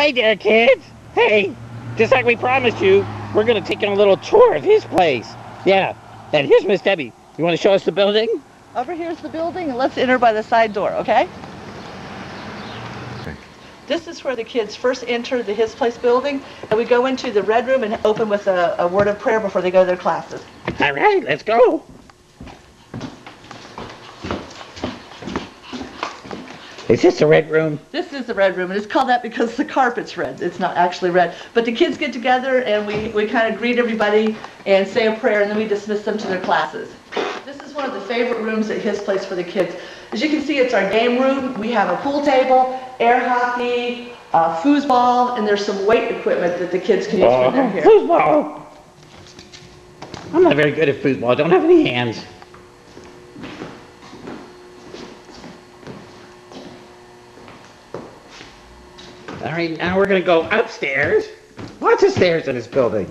Hey there, kids. Hey, just like we promised you, we're going to take you on a little tour of his place. Yeah, and here's Miss Debbie. You want to show us the building? Over here's the building, and let's enter by the side door, okay? This is where the kids first enter the His Place building, and we go into the red room and open with a word of prayer before they go to their classes. All right, let's go. Is this the red room? This is the red room, and it's called that because the carpet's red. It's not actually red. But the kids get together, and we kind of greet everybody and say a prayer, and then we dismiss them to their classes. This is one of the favorite rooms at His Place for the kids. As you can see, it's our game room. We have a pool table, air hockey, foosball, and there's some weight equipment that the kids can use when they're here. Foosball! I'm not very good at foosball. I don't have any hands. All right, now we're going to go upstairs. Lots of stairs in this building.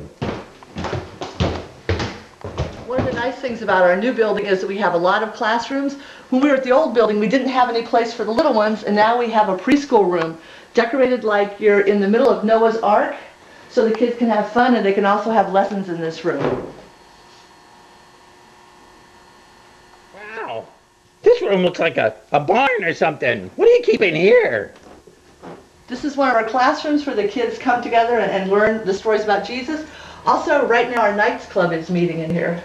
One of the nice things about our new building is that we have a lot of classrooms. When we were at the old building, we didn't have any place for the little ones, and now we have a preschool room decorated like you're in the middle of Noah's Ark, so the kids can have fun, and they can also have lessons in this room. Wow, this room looks like a barn or something. What do you keep in here? This is one of our classrooms where the kids come together and learn the stories about Jesus. Also, right now our Knights Club is meeting in here.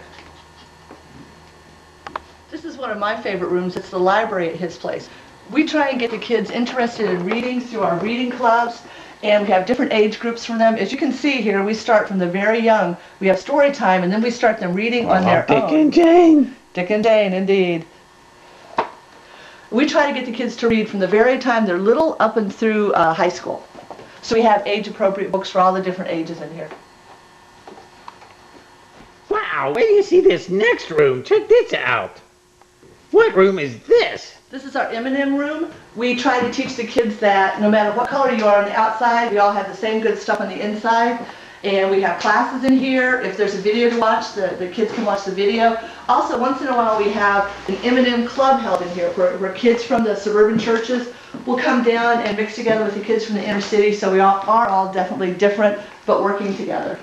This is one of my favorite rooms. It's the library at His Place. We try and get the kids interested in reading through our reading clubs, and we have different age groups for them. As you can see here, we start from the very young. We have story time, and then we start them reading on their own. Dick and Jane. Dick and Jane, indeed. We try to get the kids to read from the very time they're little up and through high school. So we have age-appropriate books for all the different ages in here. Wow, wait till you see this next room. Check this out. What room is this? This is our M&M room. We try to teach the kids that no matter what color you are on the outside, we all have the same good stuff on the inside. And we have classes in here. If there's a video to watch, the kids can watch the video. Also, once in a while, we have an M&M club held in here where kids from the suburban churches will come down and mix together with the kids from the inner city. So we are all definitely different, but working together.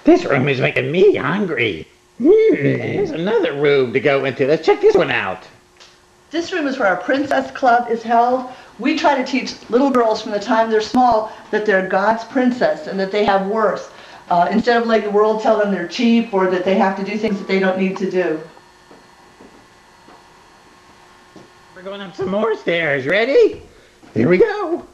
This room is making me hungry. There's another room to go into. Let's check this one out. This room is where our Princess Club is held. We try to teach little girls from the time they're small that they're God's princess and that they have worth. Instead of letting the world tell them they're cheap or that they have to do things that they don't need to do. We're going up some more stairs. Ready? Here we go.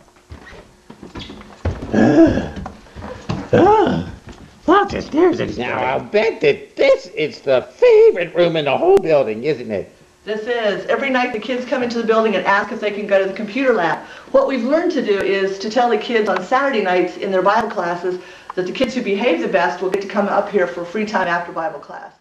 Lots of stairs in here. Now, I'll bet that this is the favorite room in the whole building, isn't it? This is. Every night the kids come into the building and ask if they can go to the computer lab. What we've learned to do is to tell the kids on Saturday nights in their Bible classes that the kids who behave the best will get to come up here for free time after Bible class.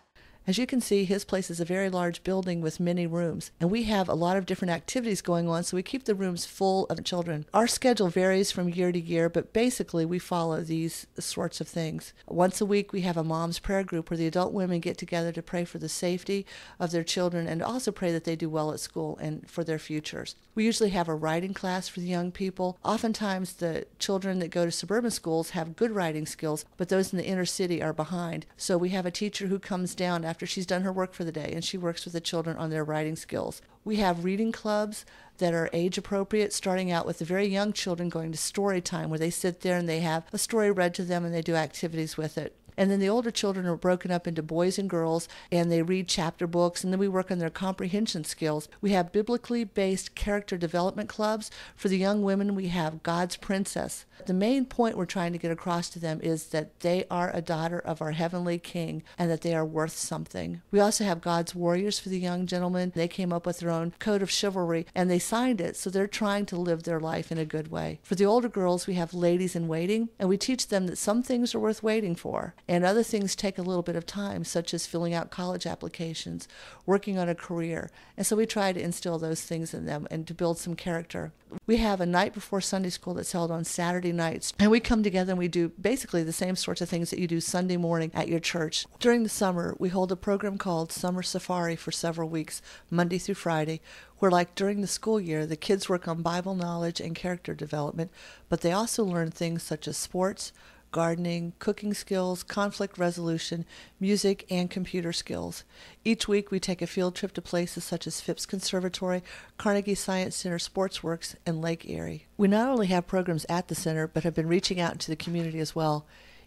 As you can see, His Place is a very large building with many rooms, and we have a lot of different activities going on, so we keep the rooms full of children. Our schedule varies from year to year, but basically we follow these sorts of things. Once a week we have a mom's prayer group where the adult women get together to pray for the safety of their children and also pray that they do well at school and for their futures. We usually have a writing class for the young people. Oftentimes the children that go to suburban schools have good writing skills, but those in the inner city are behind. So we have a teacher who comes down after she's done her work for the day, and she works with the children on their writing skills. We have reading clubs that are age appropriate, starting out with the very young children going to story time, where they sit there and they have a story read to them and they do activities with it. And then the older children are broken up into boys and girls, and they read chapter books, and then we work on their comprehension skills. We have biblically based character development clubs. For the young women, we have God's Princess. The main point we're trying to get across to them is that they are a daughter of our heavenly King and that they are worth something. We also have God's Warriors for the young gentlemen. They came up with their own code of chivalry, and they signed it, so they're trying to live their life in a good way. For the older girls, we have Ladies in Waiting, and we teach them that some things are worth waiting for, And other things take a little bit of time, such as filling out college applications, working on a career. And so we try to instill those things in them and to build some character. We have a night before Sunday school that's held on Saturday nights. And we come together and we do basically the same sorts of things that you do Sunday morning at your church. During the summer, we hold a program called Summer Safari for several weeks, Monday through Friday, where, like during the school year, the kids work on Bible knowledge and character development, but they also learn things such as sports, gardening, cooking skills, conflict resolution, music, and computer skills. Each week we take a field trip to places such as Phipps Conservatory, Carnegie Science Center, Sportsworks, and Lake Erie. We not only have programs at the center, but have been reaching out into the community as well.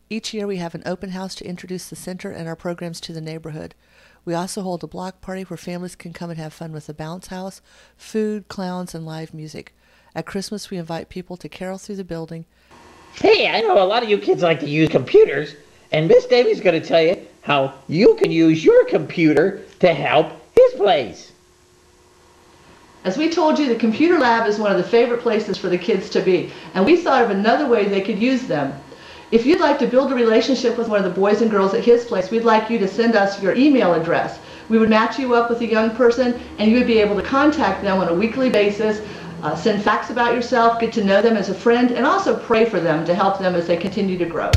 Each year we have an open house to introduce the center and our programs to the neighborhood. We also hold a block party where families can come and have fun with the bounce house, food, clowns, and live music. At Christmas we invite people to carol through the building. Hey, I know a lot of you kids like to use computers, and Miss Davy's going to tell you how you can use your computer to help his place. As we told you, the computer lab is one of the favorite places for the kids to be, and we thought of another way they could use them. If you'd like to build a relationship with one of the boys and girls at his place, we'd like you to send us your email address. We would match you up with a young person, and you would be able to contact them on a weekly basis, send facts about yourself, get to know them as a friend, and also pray for them to help them as they continue to grow.